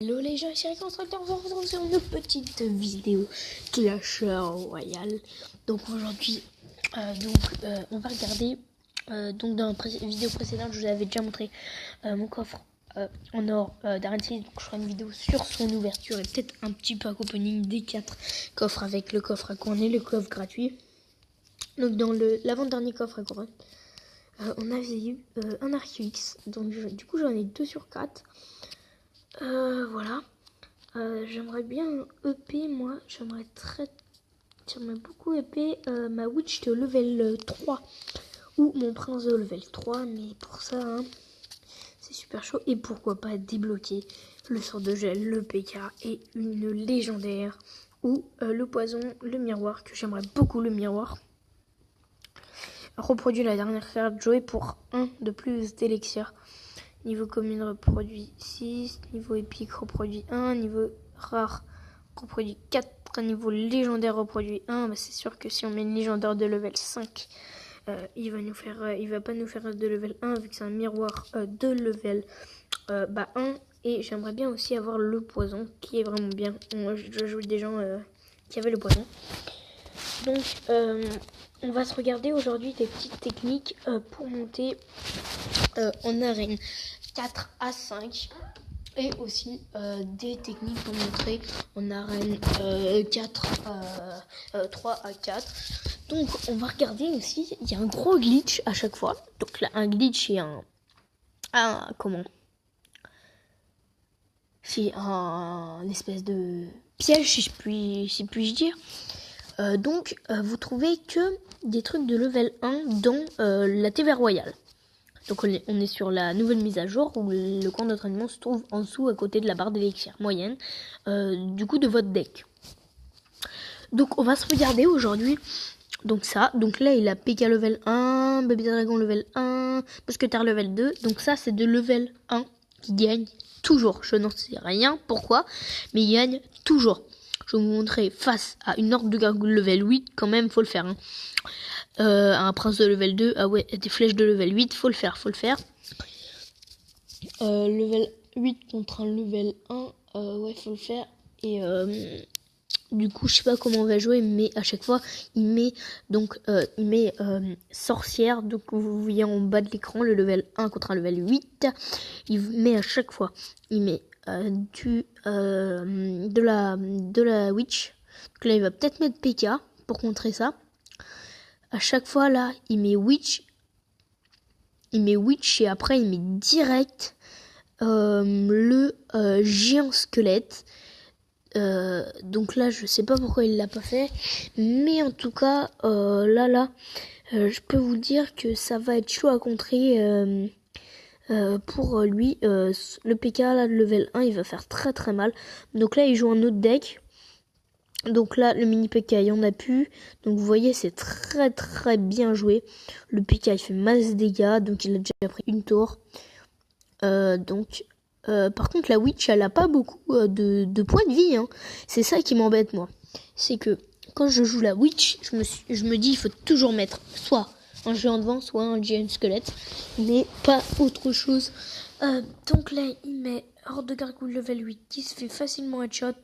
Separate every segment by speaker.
Speaker 1: Hello les gens, c'est Rick, on se retrouve sur une petite vidéo Clash Royale. Donc aujourd'hui, on va regarder. Donc dans la vidéo précédente, je vous avais déjà montré mon coffre en or d'Arency. Donc je ferai une vidéo sur son ouverture et peut-être un petit pack opening des 4 coffres avec le coffre à couronne et le coffre gratuit. Donc dans l'avant-dernier coffre à couronne, on avait eu un Arceus. Donc du coup j'en ai 2 sur 4. Voilà. J'aimerais bien EP, moi. J'aimerais beaucoup EP ma Witch de level 3 ou mon prince de level 3. Mais pour ça, hein, c'est super chaud. Et pourquoi pas débloquer le sort de gel, le PK et une légendaire ou le poison, le miroir, que j'aimerais beaucoup le miroir. Reproduit la dernière carte jouée pour 1 de plus d'élixir. Niveau commune reproduit 6, niveau épique reproduit 1, niveau rare reproduit 4, niveau légendaire reproduit 1. Bah c'est sûr que si on met une légendaire de level 5, il va pas nous faire de level 1 vu que c'est un miroir de level 1. Et j'aimerais bien aussi avoir le poison qui est vraiment bien. Moi je joue des gens qui avaient le poison. Donc on va se regarder aujourd'hui des petites techniques pour monter en arène 4 à 5 et aussi des techniques pour montrer en arène 3 à 4. Donc on va regarder aussi, il y a un gros glitch à chaque fois. Donc là un glitch et c'est un espèce de piège si puis-je dire. Donc vous trouvez que des trucs de level 1 dans la TV Royale. Donc on est sur la nouvelle mise à jour où le camp d'entraînement se trouve en dessous à côté de la barre d'élixir moyenne du coup de votre deck. Donc on va se regarder aujourd'hui. Donc là il a PK level 1, Baby Dragon level 1, Mousquetaire level 2. Donc ça c'est de level 1 qui gagne toujours. Je n'en sais rien pourquoi, mais il gagne toujours. Je vais vous montrer face à une horde de gargouilles level 8, quand même faut le faire. Hein. Un prince de level 2, ah ouais, des flèches de level 8, faut le faire. Level 8 contre un level 1, ouais, faut le faire. Et du coup, je sais pas comment on va jouer, mais à chaque fois, il met sorcière. Donc vous voyez en bas de l'écran le level 1 contre un level 8. Il met à chaque fois, il met de la witch. Donc là, il va peut-être mettre PK pour contrer ça. À chaque fois là, il met witch et après il met direct le géant squelette. Donc là je sais pas pourquoi il l'a pas fait, mais en tout cas je peux vous dire que ça va être chaud à contrer pour lui. Le PK là de level 1 il va faire très très mal. Donc là il joue un autre deck. Donc là, le mini PK, il y en a plus. Donc vous voyez, c'est très très bien joué. Le PK, il fait masse dégâts. Donc il a déjà pris une tour. Par contre, la Witch, elle a pas beaucoup de points de vie. Hein. C'est ça qui m'embête, moi. C'est que quand je joue la Witch, je me dis, il faut toujours mettre soit un géant devant, soit un géant squelette. Mais pas autre chose. Donc là, il met horde de gargouille level 8 qui se fait facilement headshot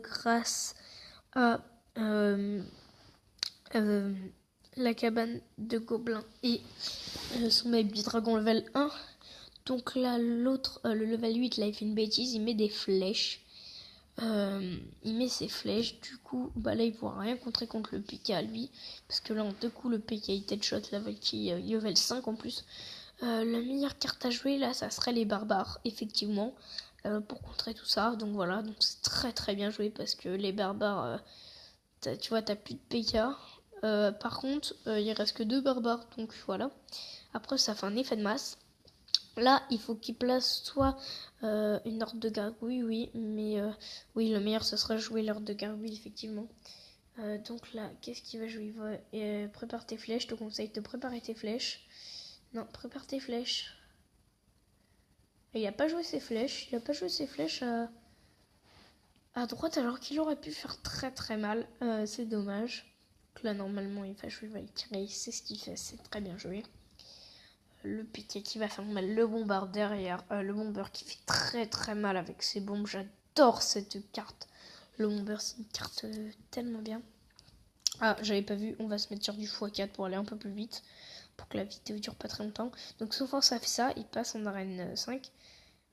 Speaker 1: grâce à la cabane de gobelins et son baby dragon level 1. Donc là l'autre, le level 8, là il fait une bêtise, il met des flèches. Il met ses flèches, du coup là il pourra rien contrer contre le PK à lui, parce que là en 2 coups le PK il headshot la Valkyrie level 5 en plus. La meilleure carte à jouer là ça serait les barbares effectivement, pour contrer tout ça. Donc voilà, donc c'est très très bien joué parce que les barbares tu vois, t'as plus de PK. Par contre, il reste que 2 barbares, donc voilà. Après, ça fait un effet de masse. Là, il faut qu'il place soit une horde de gargouilles, oui, mais oui, le meilleur, ce serait jouer l'horde de gargouilles, effectivement. Donc là, qu'est-ce qu'il va jouer? Il va prépare tes flèches, je te conseille de préparer tes flèches. Non, prépare tes flèches. Et il a pas joué ses flèches, à droite alors qu'il aurait pu faire très très mal. C'est dommage. Donc là normalement il va jouer Valkyrie, c'est ce qu'il fait, c'est très bien joué. le piquet qui va faire mal, le bombard derrière, le bomber qui fait très très mal avec ses bombes. J'adore cette carte. Le bomber, c'est une carte tellement bien. Ah, j'avais pas vu, on va se mettre sur du x4 pour aller un peu plus vite, pour que la vidéo dure pas très longtemps. Donc souvent ça fait ça, il passe en arène 5.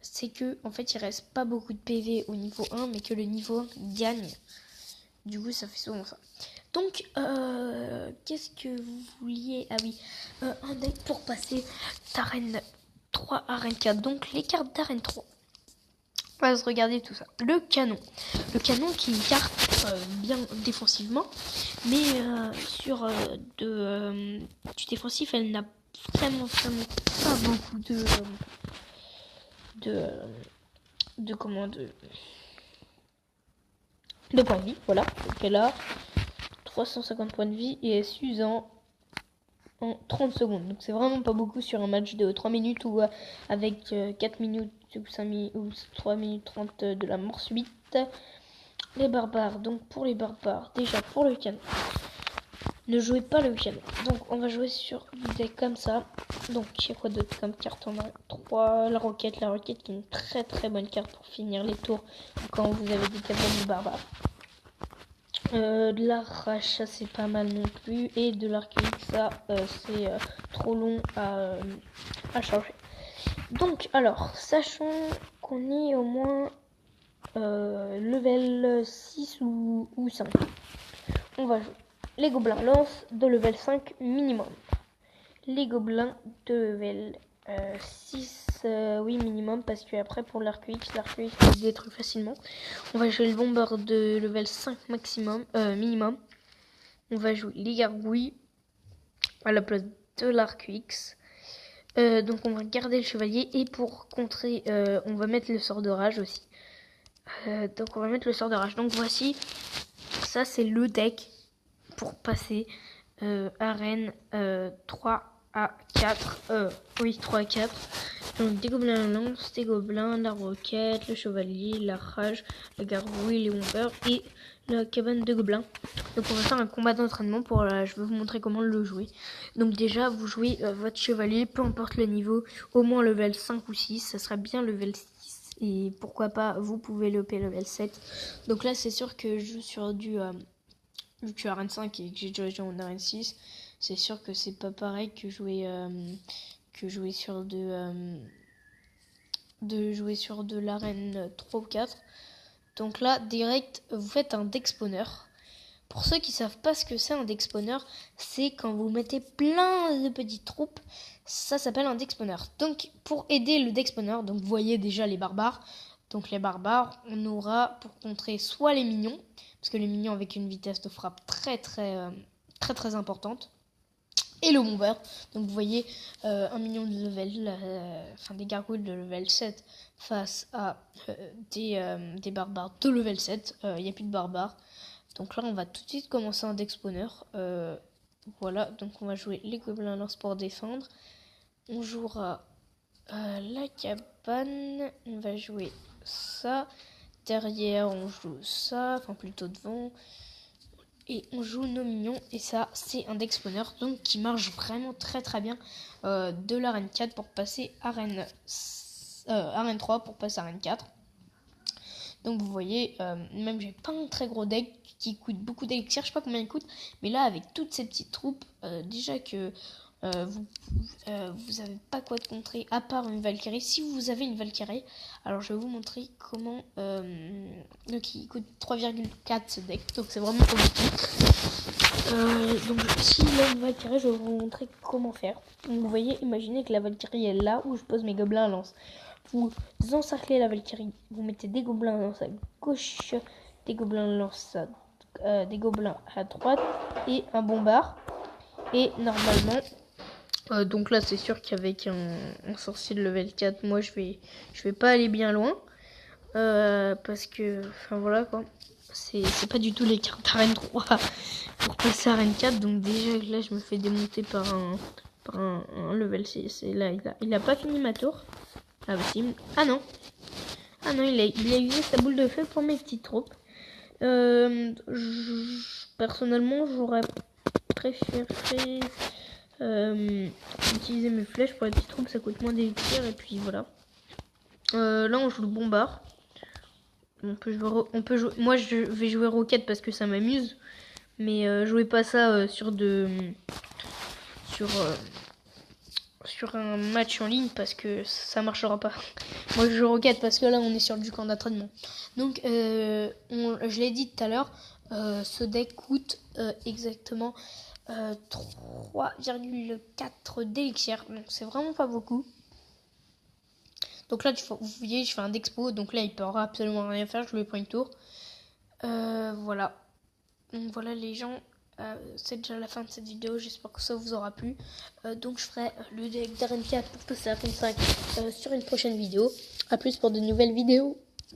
Speaker 1: C'est que en fait il reste pas beaucoup de PV au niveau 1, mais que le niveau 1 gagne. Du coup ça fait souvent ça. Donc qu'est-ce que vous vouliez? Ah oui, un deck pour passer d'arène 3 à arène 4. Donc les cartes d'arène 3. On va se regarder tout ça. Le canon. Le canon qui est une carte bien défensivement, mais sur du défensif, elle n'a vraiment pas beaucoup de points de vie. Voilà. Donc elle a 350 points de vie et elle s'use en 30 secondes. Donc c'est vraiment pas beaucoup sur un match de 3 minutes ou avec 4 minutes ou 5 minutes ou 3 minutes 30 de la mort subite. Les barbares. Donc pour les barbares, déjà pour le canon, ne jouez pas le canon. Donc on va jouer sur des decks comme ça. Donc il y a quoi d'autre comme carte? On a 3, la roquette qui est une très très bonne carte pour finir les tours quand vous avez des cabanes de barbares. De l'arrache, ça c'est pas mal non plus, et de l'archaïque, ça c'est trop long à changer. Donc alors, sachant qu'on est au moins level 6 ou 5, on va jouer les gobelins lance de level 5 minimum, les gobelins de level 6 oui minimum, parce que après pour l'archaïque se détruit facilement. On va jouer le bomber de level 5 maximum minimum. On va jouer les gargouilles à la place de l'archaïque. Donc on va garder le chevalier, et pour contrer on va mettre le sort de rage aussi. Donc on va mettre le sort de rage. Donc voici, ça c'est le deck pour passer arène 3 à 4. Oui, 3 à 4. Donc des gobelins lance, des gobelins, la roquette, le chevalier, la rage, la gargouille, les bombers et la cabane de gobelins. Donc on va faire un combat d'entraînement pour je vais vous montrer comment le jouer. Donc déjà vous jouez votre chevalier, peu importe le niveau, au moins level 5 ou 6, ça sera bien level 6 et pourquoi pas vous pouvez le up level 7. Donc là c'est sûr que je joue sur du vu que je suis arène 5 et que j'ai déjà joué en arène 6, c'est sûr que c'est pas pareil que jouer sur de l'arène 3 ou 4. Donc là, direct, vous faites un deck spawner. Pour ceux qui savent pas ce que c'est un deck spawner, c'est quand vous mettez plein de petites troupes. Ça s'appelle un deck spawner. Donc pour aider le deck spawner, donc vous voyez déjà les barbares. Donc les barbares, on aura pour contrer soit les minions, parce que les minions avec une vitesse de frappe très importante, et le bomber. Donc vous voyez un minion de level, des gargouilles de level 7 face à des barbares de level 7. Il n'y a plus de barbares. Donc là on va tout de suite commencer un deck spawner. Voilà, donc on va jouer les gobelins lance pour défendre. On jouera la cabane. On va jouer ça. Derrière on joue ça, enfin plutôt devant. Et on joue nos minions, et ça c'est un deck spawner donc qui marche vraiment très bien de l'arène 4 pour passer arène 3 pour passer arène 4. Donc vous voyez, même j'ai pas un très gros deck qui coûte beaucoup d'élixir, je sais pas combien il coûte, mais là avec toutes ces petites troupes, déjà que vous avez pas quoi de contrer à part une Valkyrie. Si vous avez une Valkyrie, alors je vais vous montrer comment donc il coûte 3,4 ce deck, donc c'est vraiment pas beaucoup. Donc si il a une Valkyrie, je vais vous montrer comment faire. Donc vous voyez, imaginez que la Valkyrie est là où je pose mes gobelins à lance. Vous encerclez la Valkyrie, vous mettez des gobelins à lance à gauche, des gobelins à lance des gobelins à droite et un bombard. Et normalement donc là c'est sûr qu'avec un sorcier de level 4, moi je vais pas aller bien loin, parce que enfin voilà quoi, c'est pas du tout les cartes arène 3 pour passer arène 4. Donc déjà là je me fais démonter par un level 6, et là il a pas fini ma tour. Ah bah si, ah non il a usé sa boule de feu pour mes petites troupes. Personnellement j'aurais préféré Utiliser mes flèches pour les petites troupes, ça coûte moins d'élixir. Et puis voilà. Là, on joue le bombard. On peut jouer. Moi, je vais jouer roquette parce que ça m'amuse. Mais jouez pas ça sur un match en ligne parce que ça marchera pas. Moi, je joue roquette parce que là, on est sur du camp d'entraînement. Donc, je l'ai dit tout à l'heure, ce deck coûte exactement 3,4 d'élixir. Donc, c'est vraiment pas beaucoup. Donc là, vous voyez, je fais un Dexpo. Donc là, il ne pourra absolument rien faire. Je lui prends une tour. Voilà. Donc voilà les gens. C'est déjà la fin de cette vidéo. J'espère que ça vous aura plu. Donc je ferai le deck d'Arène 4 pour passer à Arène 5 sur une prochaine vidéo. A plus pour de nouvelles vidéos.